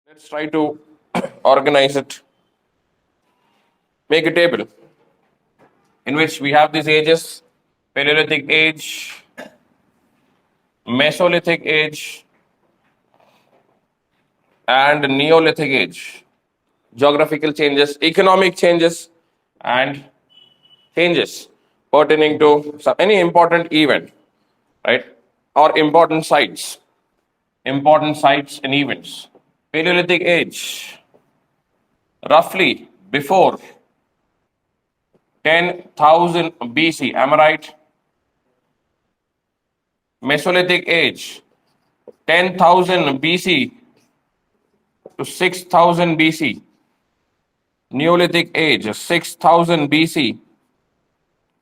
Let's try to organize it. Make a table in which we have these ages: Paleolithic Age, Mesolithic Age, and Neolithic Age. Geographical changes, economic changes, and changes pertaining to any important event, right? Or important sites and events. Paleolithic Age, roughly before 10,000 BC. Am I right? Mesolithic Age, 10,000 BC to 6,000 BC. Neolithic Age, 6,000 BC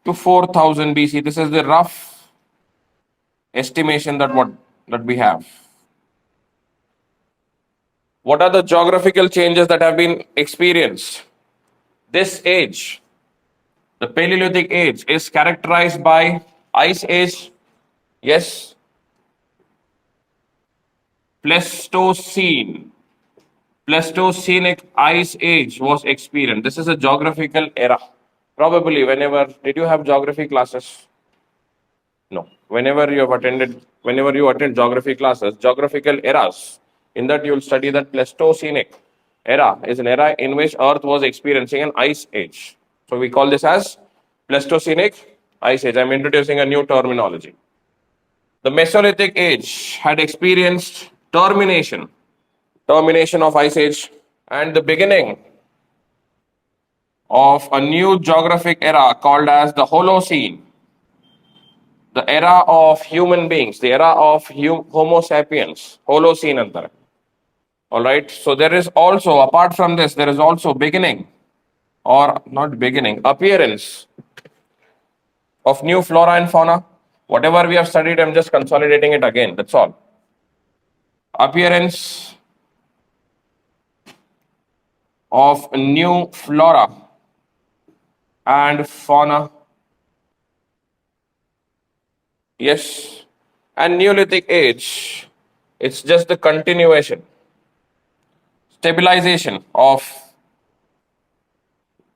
to 4,000 BC. This is the rough estimation that we have. What are the geographical changes that have been experienced? This age, the Paleolithic Age, is characterized by Ice Age, yes, Pleistocene. Pleistocenic Ice Age was experienced. This is a geographical era. Probably whenever, did you have geography classes? No. Whenever you attend geography classes, geographical eras, in that you will study that Pleistocenic era is an era in which Earth was experiencing an ice age. So we call this as Pleistocenic Ice Age. I'm introducing a new terminology. The Mesolithic Age had experienced termination of Ice Age and the beginning of a new geographic era called as the Holocene, the era of human beings, the era of Homo sapiens, Holocene antar. All right. So there is also, apart from this, there is also beginning, or not beginning, appearance of new flora and fauna. Whatever we have studied, I'm just consolidating it again. That's all. Appearance of new flora and fauna. Yes. And Neolithic Age, it's just the continuation, stabilization of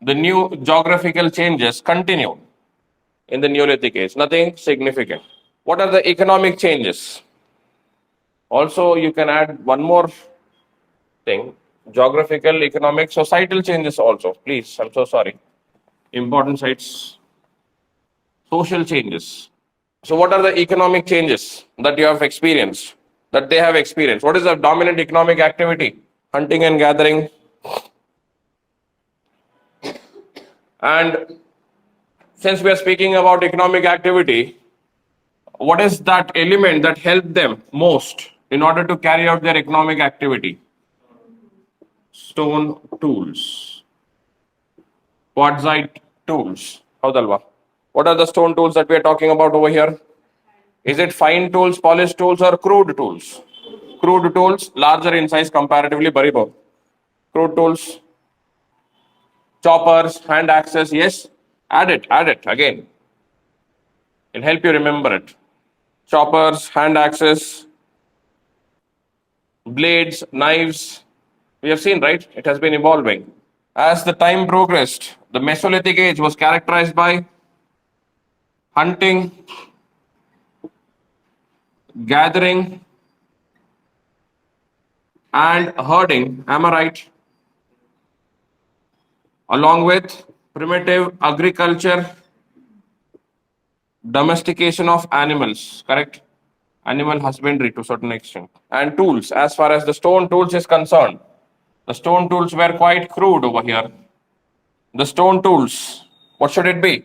the new geographical changes continued in the Neolithic Age. Nothing significant. What are the economic changes? Also, you can add one more thing: geographical, economic, societal changes also. Please, I'm so sorry. Important sites, social changes. So, what are the economic changes that you have experienced, that they have experienced? What is the dominant economic activity? Hunting and gathering. And since we are speaking about economic activity, what is that element that helped them most in order to carry out their economic activity? Stone tools, quartzite tools. Howdalwa. What are the stone tools that we are talking about over here? Is it fine tools, polished tools, or crude tools? Crude tools, larger in size comparatively, baribo. Crude tools, choppers, hand axes, yes. Add it again. It'll help you remember it. Choppers, hand axes, blades, knives. We have seen, right? It has been evolving. As the time progressed, the Mesolithic Age was characterized by hunting, gathering, and herding. Am I right? Along with primitive agriculture, domestication of animals, correct? Animal husbandry to a certain extent. And tools, as far as the stone tools is concerned, the stone tools were quite crude over here. The stone tools, what should it be?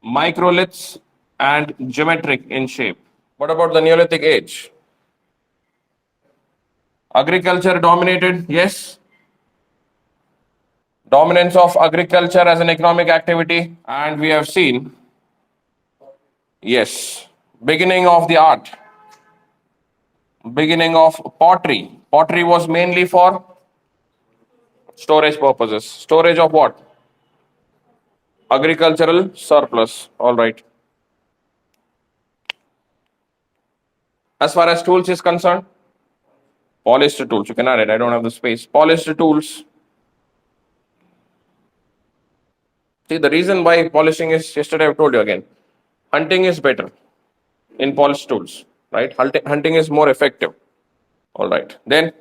Microliths and geometric in shape. What about the Neolithic Age? Agriculture dominated, yes. Dominance of agriculture as an economic activity, and we have seen, yes, beginning of the art, beginning of pottery. Pottery was mainly for storage purposes. Storage of what? Agricultural surplus. All right. As far as tools is concerned, Polyester tools. You can add it. I don't have the space. Polyester tools. See, the reason why polishing is, yesterday I told you again, hunting is better in polished tools, right? Hunting is more effective. All right. Then,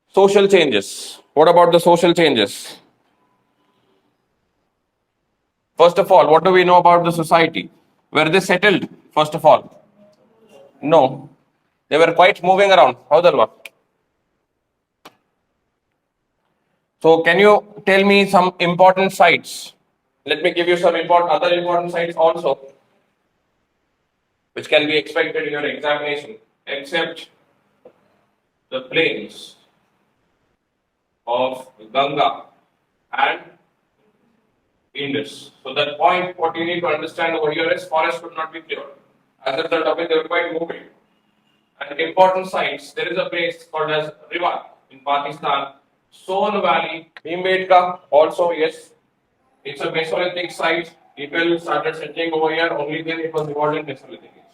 social changes. What about the social changes? First of all, what do we know about the society? Were they settled, first of all? No. They were quite moving around. Howdalwa? So can you tell me some important sites? Let me give you some other important sites also, which can be expected in your examination, except the plains of Ganga and Indus. So that point, what you need to understand over here is forest could not be cleared. As a result of it, they were quite moving. And important sites, there is a place called as Riva in Pakistan, Son Valley, Bhimbetka, also yes, it's a Mesolithic site. People started settling over here, only then it was evolved in Mesolithic age.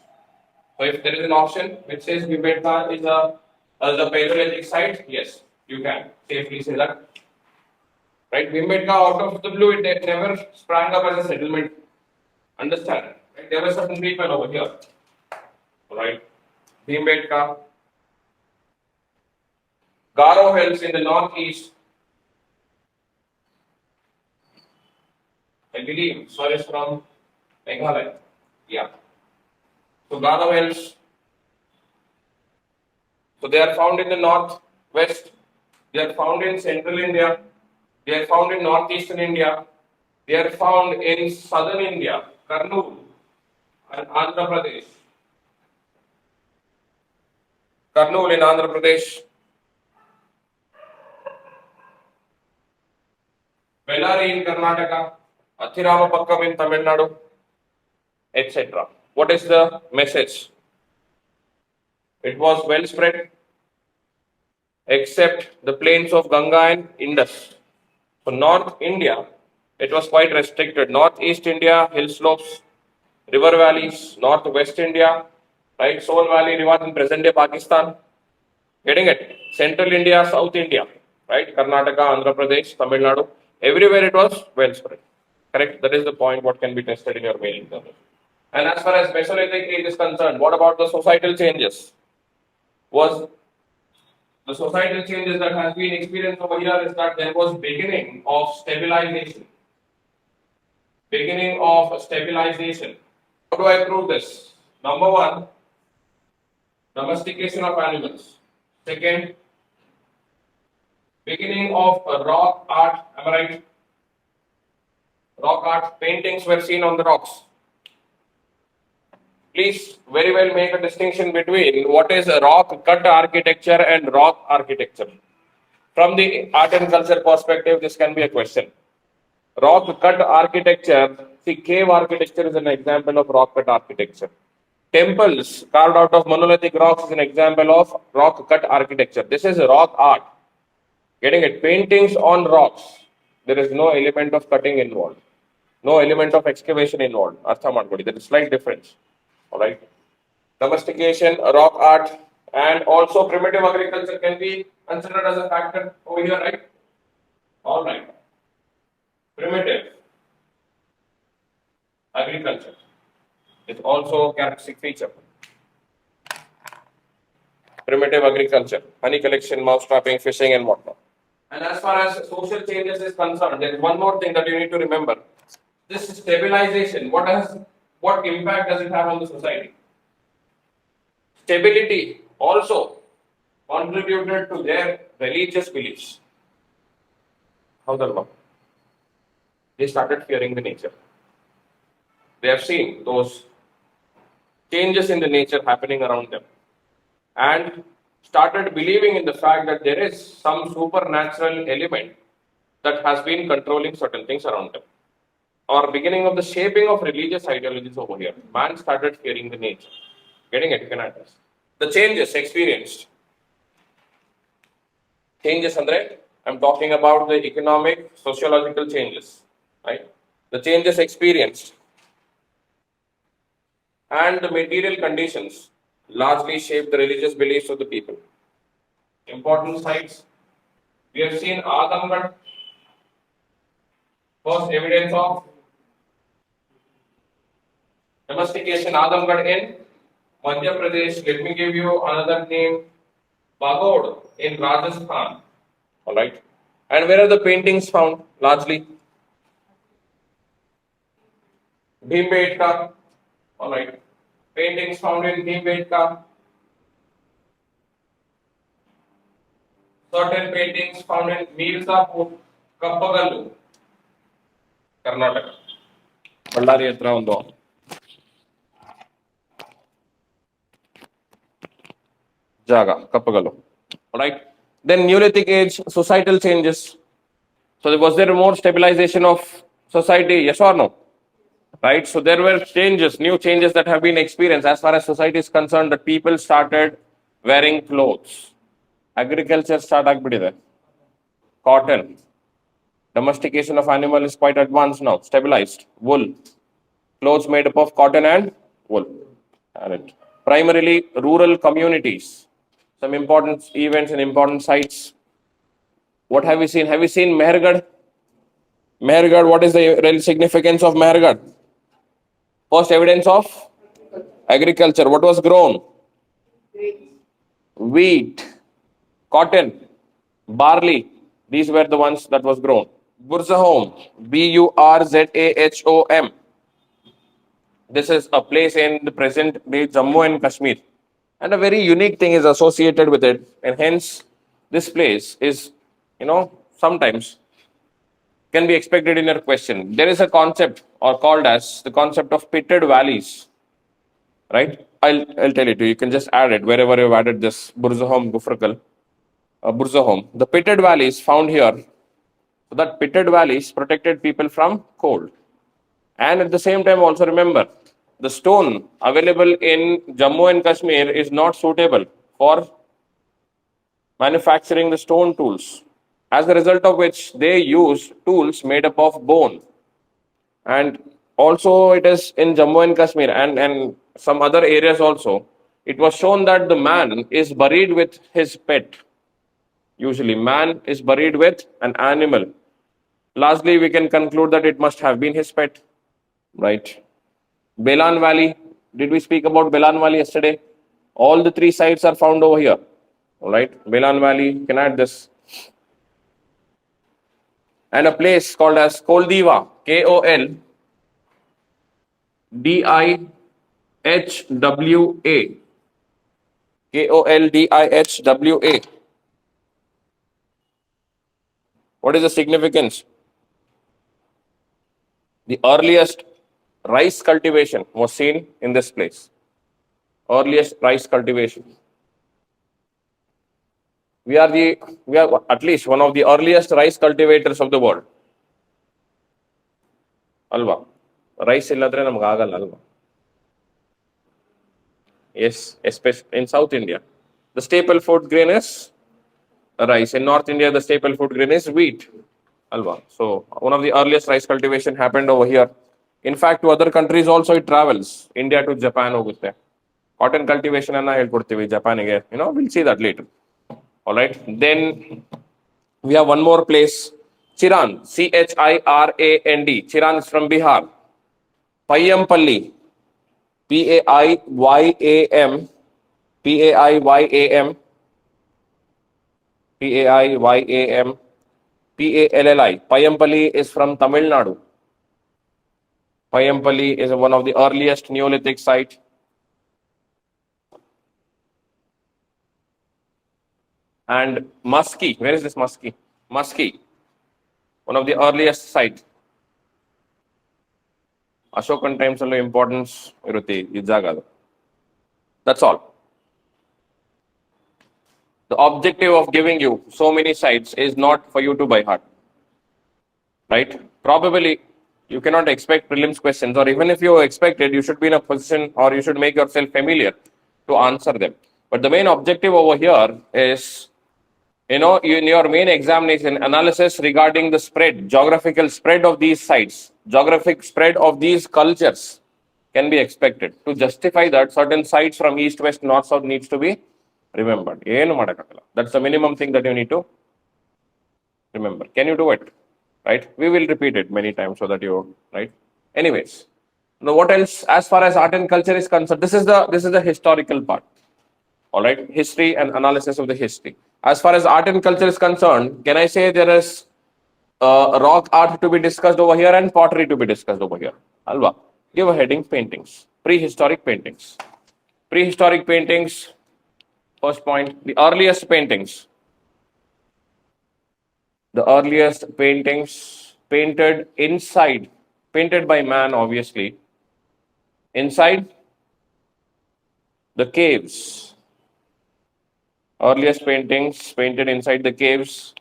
So if there is an option which says Bhimbetka is the Paleolithic site, yes, you can safely say that. Right, Bhimbetka out of the blue, it never sprang up as a settlement. Understand? Right? There were certain people over here. Right? Bhimbetka. Garo Hills in the northeast. I believe soil is from Meghalaya. Yeah. So Garo Hills. So they are found in the northwest. They are found in central India. They are found in northeastern India. They are found in southern India, Kurnool and Andhra Pradesh. Kurnool in Andhra Pradesh. Bellary in Karnataka. Athiramapakkam in Tamil Nadu, etc. What is the message? It was well spread, except the plains of Ganga and Indus. So North India, it was quite restricted. Northeast India, hill slopes, river valleys. Northwest India, right? Son Valley, Rivat in present-day Pakistan. Getting it? Central India, South India, right? Karnataka, Andhra Pradesh, Tamil Nadu. Everywhere it was well spread. Correct? That is the point what can be tested in your main exam. And as far as Mesolithic age is concerned, what about the societal changes? Was the societal changes that has been experienced over here is that there was beginning of stabilization. Beginning of stabilization. How do I prove this? Number one, domestication of animals. Second, beginning of rock art. Am I right? Rock art, paintings were seen on the rocks. Please very well make a distinction between what is rock cut architecture and rock architecture. From the art and culture perspective, this can be a question. Rock cut architecture, see, cave architecture is an example of rock cut architecture. Temples carved out of monolithic rocks is an example of rock cut architecture. This is rock art. Getting it? Paintings on rocks. There is no element of cutting involved. No element of excavation involved. Artha ಮಾಡ್ಕೊಳ್ಳಿ. There is slight difference. Alright. Domestication, rock art, and also primitive agriculture can be considered as a factor over here, right? Alright. Primitive agriculture is also a characteristic feature. Primitive agriculture, honey collection, mouse trapping, fishing, and whatnot. And as far as social changes is concerned, there is one more thing that you need to remember. This stabilization, what impact does it have on the society? Stability also contributed to their religious beliefs. How that work? They started fearing the nature. They have seen those changes in the nature happening around them and started believing in the fact that there is some supernatural element that has been controlling certain things around them. Or beginning of the shaping of religious ideologies over here. Man started fearing the nature. Getting it? Can I address? The changes experienced. Changes, Andre, I'm talking about the economic, sociological changes. Right? The changes experienced and the material conditions largely shaped the religious beliefs of the people. Important sites. We have seen Adamgarh, first evidence of domestication, Adamgarh in Madhya Pradesh. Let me give you another name, Bagod in Rajasthan. All right. And where are the paintings found? Largely Bhimbetka. All right. Paintings found in Bhimbetka. Certain paintings found in Mirzapur, Kappagallu, Karnataka. Ballari hatra undo. Jaga, Kappagallu. All right. Then Neolithic Age, societal changes. So was there more stabilization of society? Yes or no? Right. So there were changes, new changes that have been experienced as far as society is concerned. That people started wearing clothes. Agriculture start agbidiದೆ. Cotton. Domestication of animal is quite advanced now, stabilized. Wool. Clothes made up of cotton and wool. And primarily rural communities. Some important events and important sites. What have we seen? Have we seen Mehergarh? Mehergarh, what is the real significance of Mehergarh? First evidence of agriculture. What was grown? Wheat, cotton, barley. These were the ones that was grown. Burzahom, Burzahom. This is a place in the present day Jammu and Kashmir. And a very unique thing is associated with it. And hence, this place is, sometimes can be expected in your question. There is a concept or called as the concept of pitted valleys. Right? I'll tell it to you. You can just add it wherever you've added this Burzahom, Gufrakal, Burzahom. The pitted valleys found here. So that pitted valleys protected people from cold. And at the same time, also remember, the stone available in Jammu and Kashmir is not suitable for manufacturing the stone tools. As a result of which, they use tools made up of bone. And also it is in Jammu and Kashmir and some other areas also. It was shown that the man is buried with his pet. Usually, man is buried with an animal. Lastly, we can conclude that it must have been his pet. Right. Belan Valley. Did we speak about Belan Valley yesterday? All the three sites are found over here. All right. Belan Valley. You can add this. And a place called as Koldiva. Koldihwa. Koldihwa. What is the significance? The earliest rice cultivation was seen in this place. Earliest rice cultivation. We are at least one of the earliest rice cultivators of the world. Alva. Rice illadre namage agalla alva. Yes, especially in South India. The staple food grain is rice. In North India, the staple food grain is wheat. Alva. So one of the earliest rice cultivation happened over here. In fact, to other countries also it travels. India to Japan hogutte. Cotton cultivation anna helkodtivi Japan ige. We'll see that later. All right. Then we have one more place. Chiran. Chirand. Chiran is from Bihar. Payampalli. Paiyam. Paiyam. Paiyam. Palli. Payampalli is from Tamil Nadu. Payampalli is one of the earliest Neolithic sites. And Musky, where is this Musky? Musky, one of the earliest sites. Ashokan times allo importance irutte ee jagadu. That's all. The objective of giving you so many sites is not for you to by heart. Right? Probably you cannot expect prelims questions, or even if you expect it, you should be in a position or you should make yourself familiar to answer them. But the main objective over here is, in your main examination, analysis regarding the spread, geographical spread of these sites, geographic spread of these cultures. can be expected. To justify that, certain sites from east, west, north, south needs to be remembered. That's the minimum thing that you need to remember. Can you do it? Right? We will repeat it many times so that you, right? Anyways, now what else? As far as art and culture is concerned, this is the historical part. All right, history and analysis of the history. As far as art and culture is concerned, can I say there is rock art to be discussed over here and pottery to be discussed over here? Alva, give a heading: paintings, prehistoric paintings. Prehistoric paintings. First point: the earliest paintings. The earliest paintings painted inside, painted by man, obviously, inside the caves. Earliest paintings painted inside the caves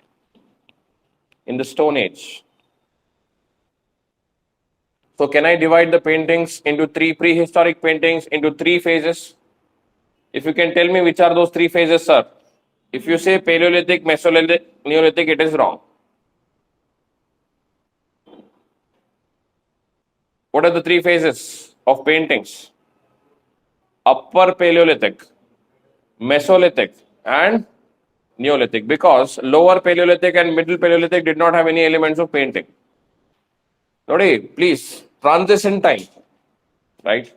in the Stone Age. So can I divide the paintings into three prehistoric paintings into three phases? If you can tell me which are those three phases, sir. If you say Paleolithic, Mesolithic, Neolithic, it is wrong. What are the three phases of paintings? Upper Paleolithic, Mesolithic, and Neolithic, because lower Paleolithic and middle Paleolithic did not have any elements of painting. Nodi, please, transition time, right?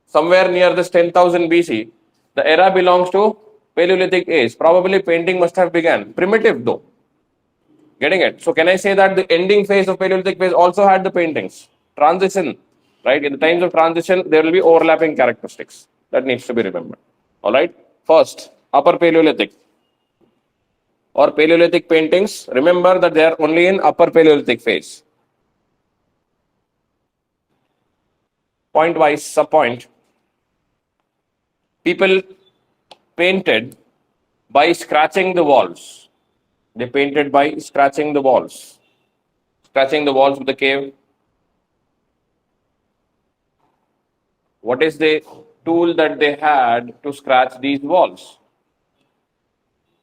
Somewhere near this 10,000 BC, the era belongs to Paleolithic age. Probably painting must have begun. Primitive though. Getting it? So can I say that the ending phase of Paleolithic phase also had the paintings? Transition, right? In the times of transition, there will be overlapping characteristics. That needs to be remembered. All right. First, Upper Paleolithic or Paleolithic paintings. Remember that they are only in Upper Paleolithic phase. Point wise, subpoint. People painted by scratching the walls. They painted by scratching the walls. Scratching the walls of the cave. What is the tool that they had to scratch these walls?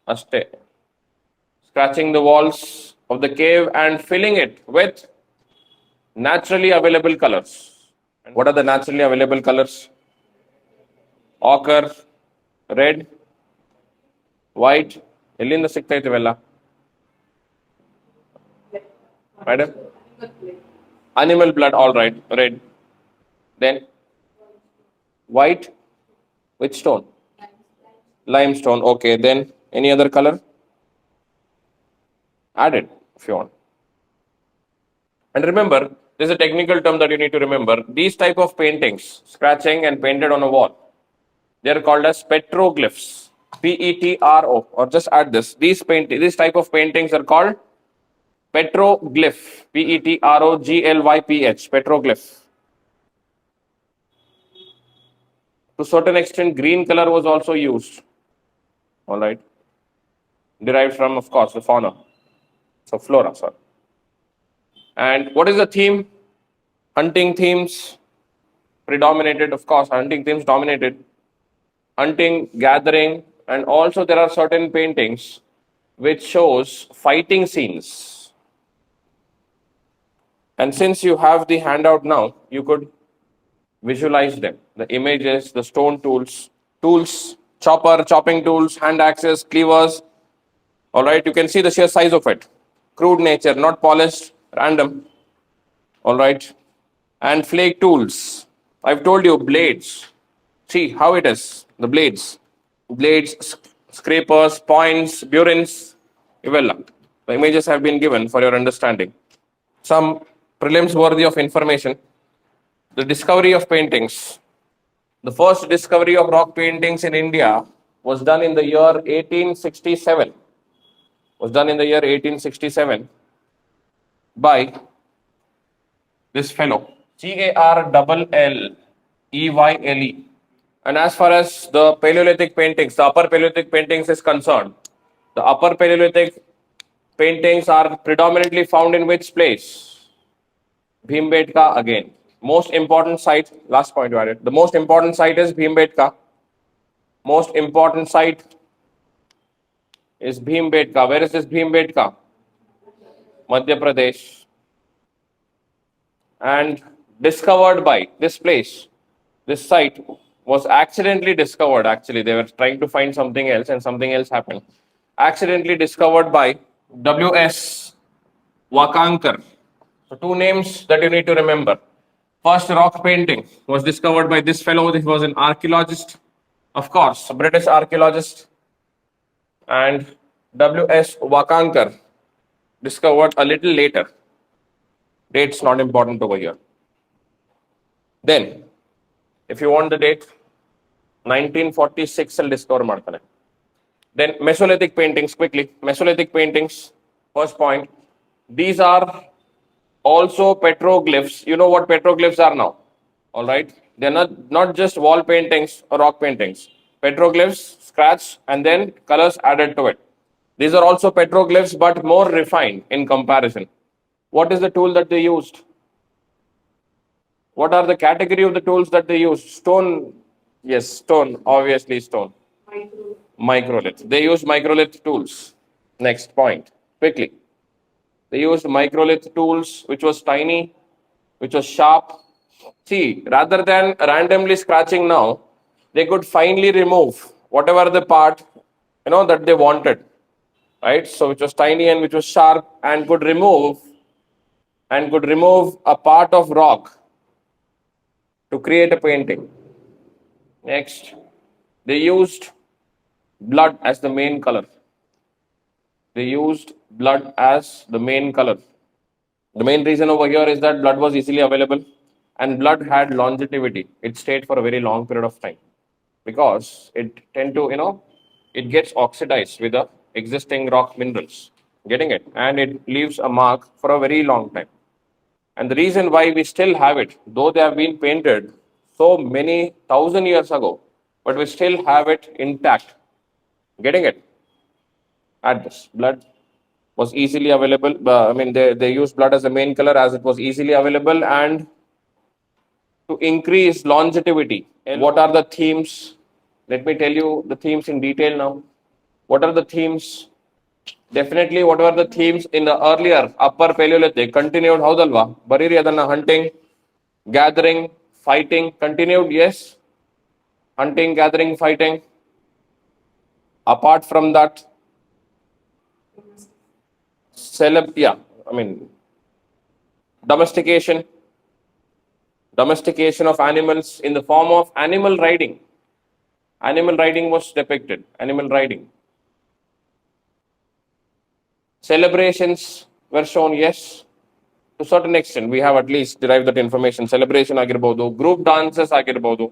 Aste. Scratching the walls of the cave and filling it with naturally available colors. And what are the naturally available colors? Ochre, red, white. ಎಲ್ಲಿಂದ ಸಿಗ್ತಾ ಇವೆಲ್ಲ madam? Animal blood, all right, red. Then white, which stone? Limestone, okay. Then any other color? Add it if you want. And remember, there's a technical term that you need to remember. These type of paintings, scratching and painted on a wall, they are called as petroglyphs. P-E-T-R-O, or just add this. This type of paintings are called petroglyph. P-E-T-R-O-G-L-Y-P-H. Petroglyph. To certain extent, green color was also used. All right. Derived from, of course, the fauna. So flora, sorry. And what is the theme? Hunting themes predominated, of course, hunting themes dominated. Hunting, gathering, and also there are certain paintings which shows fighting scenes. And since you have the handout now, you could visualize them. The images, the stone tools, chopper, chopping tools, hand axes, cleavers. All right, you can see the sheer size of it. Crude nature, not polished, random. All right. And flake tools. I've told you, blades. See how it is. The blades, scrapers, points, burins. The images have been given for your understanding. Some prelims worthy of information. The discovery of paintings. The first discovery of rock paintings in India was done in the year 1867. Was done in the year 1867 by this fellow, Garlleye. And as far as the Paleolithic paintings, the Upper Paleolithic paintings is concerned, the Upper Paleolithic paintings are predominantly found in which place? Bhimbetka again. Most important site, last point you added, the most important site is Bhimbetka. Most important site is Bhimbetka. Where is this Bhimbetka? Madhya Pradesh. And discovered by this place, This site was accidentally discovered. Actually, they were trying to find something else, and something else happened. Accidentally discovered by W.S. Wakankar. So, two names that you need to remember. First rock painting was discovered by this fellow. This was an archaeologist, of course, a British archaeologist, and W.S. Wakankar discovered a little later. Date's not important over here. Then, if you want the date, 1946 ಅಲ್ಲಿ discover ಮಾಡ್ತಾನೆ. Then Mesolithic paintings, quickly. Mesolithic paintings, first point. These are also petroglyphs. You know what petroglyphs are now, all right? They're not just wall paintings or rock paintings. Petroglyphs, scratch, and then colors added to it. These are also petroglyphs, but more refined in comparison. What is the tool that they used? What are the category of the tools that they used? Stone, yes, stone, obviously stone. Microlith. They used microlith tools. Next point, quickly. They used microlith tools, which was tiny, which was sharp. See, rather than randomly scratching now, they could finely remove whatever the part, that they wanted, right? So which was tiny and which was sharp, and could remove a part of rock to create a painting. Next, they used blood as the main color. They used blood as the main color. The main reason over here is that blood was easily available, and blood had longevity. It stayed for a very long period of time because it tend to, it gets oxidized with the existing rock minerals. Getting it? And it leaves a mark for a very long time. And the reason why we still have it, though they have been painted so many thousand years ago, but we still have it intact. Getting it? At this, blood was easily available. They used blood as the main color as it was easily available, and to increase longevity. And what are the themes? Let me tell you the themes in detail now. What are the themes? Definitely, what were the themes in the earlier upper Paleolithic? Continued, howdalva? Bariri adanna hunting, gathering, fighting. Continued, yes. Hunting, gathering, fighting. Apart from that, domestication of animals in the form of animal riding. Animal riding was depicted. Animal riding. Celebrations were shown, yes. To certain extent, we have at least derived that information. Celebration ಆಗಿರ್ಬೋದು, group dances ಆಗಿರ್ಬೋದು.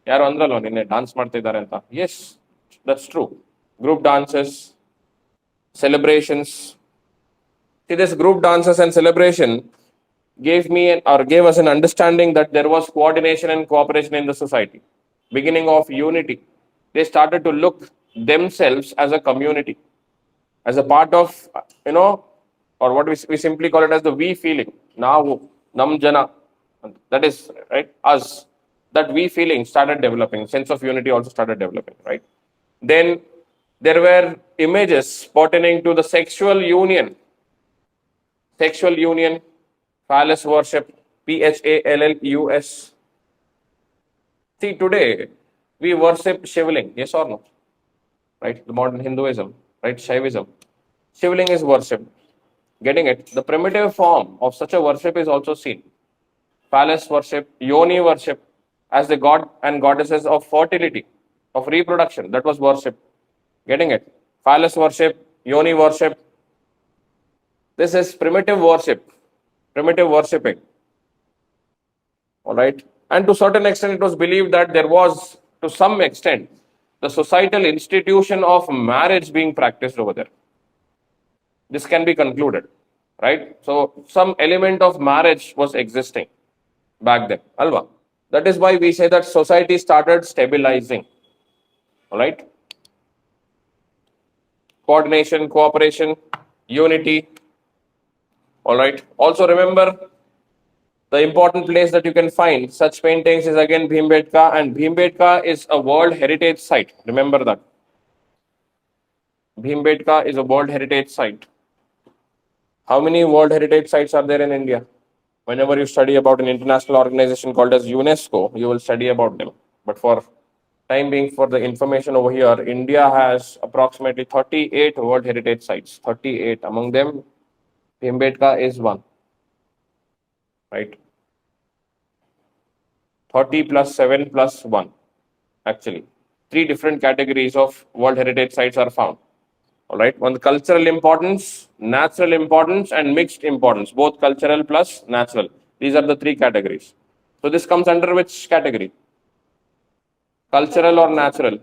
ಯಾರು ಅಂದ್ರಲ್ವ ನಿನ್ನೆ dance ಮಾಡ್ತಾ ಇದ್ದಾರೆ ಅಂತ. Yes, that's true. Group dances, celebrations. See, this group dances and celebration gave us an understanding that there was coordination and cooperation in the society. Beginning of unity. They started to look themselves as a community, as a part of, or what we simply call it as the we feeling. Now, nam jana, that is, right, us. That we feeling started developing. Sense of unity also started developing, right? Then there were images pertaining to the sexual union. Sexual union, phallus worship, Phallus. See, today we worship Shivling, yes or no? Right? The modern Hinduism, right? Shaivism. Shivling is worship. Getting it? The primitive form of such a worship is also seen. Phallus worship, Yoni worship, as the god and goddesses of fertility, of reproduction. That was worship. Getting it? Phallus worship, Yoni worship. This is primitive worship, primitive worshipping. All right. And to certain extent, it was believed that there was, to some extent, the societal institution of marriage being practiced over there. This can be concluded, right? So some element of marriage was existing back then. Alva. That is why we say that society started stabilizing. All right. Coordination, cooperation, unity. All right. Also remember, the important place that you can find such paintings is again Bhimbetka, and Bhimbetka is a World Heritage Site. Remember that. Bhimbetka is a World Heritage Site. How many World Heritage Sites are there in India? Whenever you study about an international organization called as UNESCO, you will study about them. But for time being, for the information over here, India has approximately 38 World Heritage Sites. 38. Among them, Bhimbetka is one. Right? 30 plus 7 plus 1. Actually, 3 different categories of World Heritage Sites are found. All right, one cultural importance, natural importance, and mixed importance, both cultural plus natural. These are the 3 categories. So this comes under which category? Cultural or natural?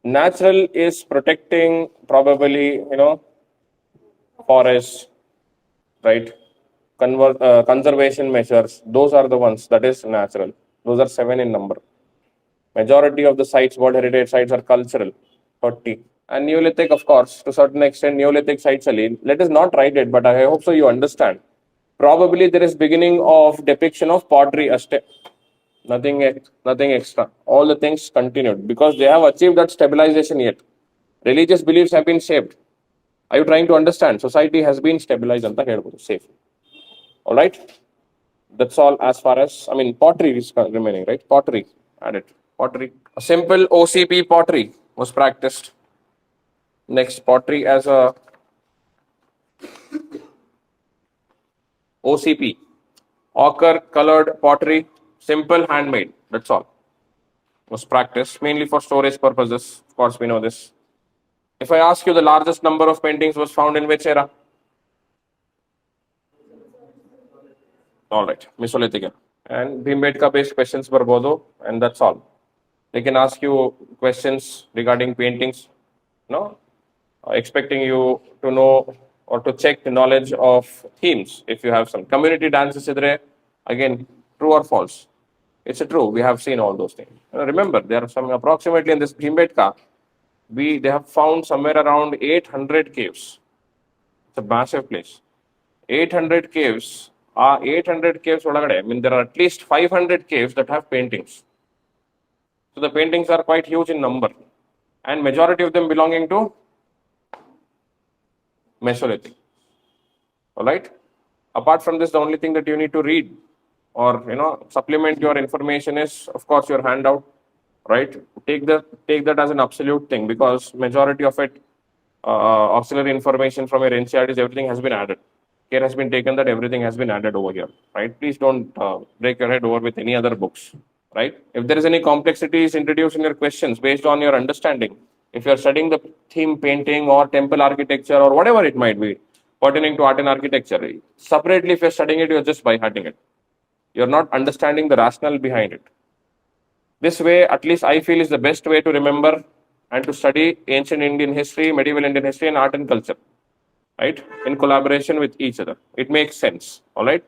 Natural is protecting probably, forests, right? Conservation measures. Those are the ones that is natural. Those are 7 in number. Majority of the sites, World Heritage Sites, are cultural, 30. And Neolithic, of course, to a certain extent, Neolithic sites are lean. Let us not write it, but I hope so you understand. Probably there is beginning of depiction of pottery, nothing extra. All the things continued because they have achieved that stabilization yet. Religious beliefs have been shaped. Are you trying to understand? Society has been stabilized, safe. All right. That's all as far as, pottery is remaining, right? Pottery, added. Pottery. A simple OCP pottery was practiced. Next, pottery as a OCP, ochre colored pottery, simple handmade. That's all. Was practiced mainly for storage purposes. Of course, we know this. If I ask you the largest number of paintings was found in which era? All right, Mesolithic era. And Bhimbetka based questions were both, and that's all. They can ask you questions regarding paintings, expecting you to know or to check the knowledge of themes if you have some. Community dances, again, true or false? It's a true. We have seen all those things. Remember, there are some approximately in this Bhimbetka, they have found somewhere around 800 caves. It's a massive place. 800 caves. 800 caves, there are at least 500 caves that have paintings. So the paintings are quite huge in number. And majority of them belonging to Mesolithic. All right. Apart from this, the only thing that you need to read or supplement your information is, of course, your handout. Right. Take that as an absolute thing because majority of it, auxiliary information from your NCRTs, everything has been added. Care has been taken that everything has been added over here. Right. Please don't break your head over with any other books. Right. If there is any complexities introduced in your questions based on your understanding, if you are studying the theme painting or temple architecture or whatever it might be pertaining to art and architecture, separately if you're studying it, you're just by hearting it. You're not understanding the rationale behind it. This way, at least I feel, is the best way to remember and to study ancient Indian history, medieval Indian history, and art and culture, right? In collaboration with each other. It makes sense, all right?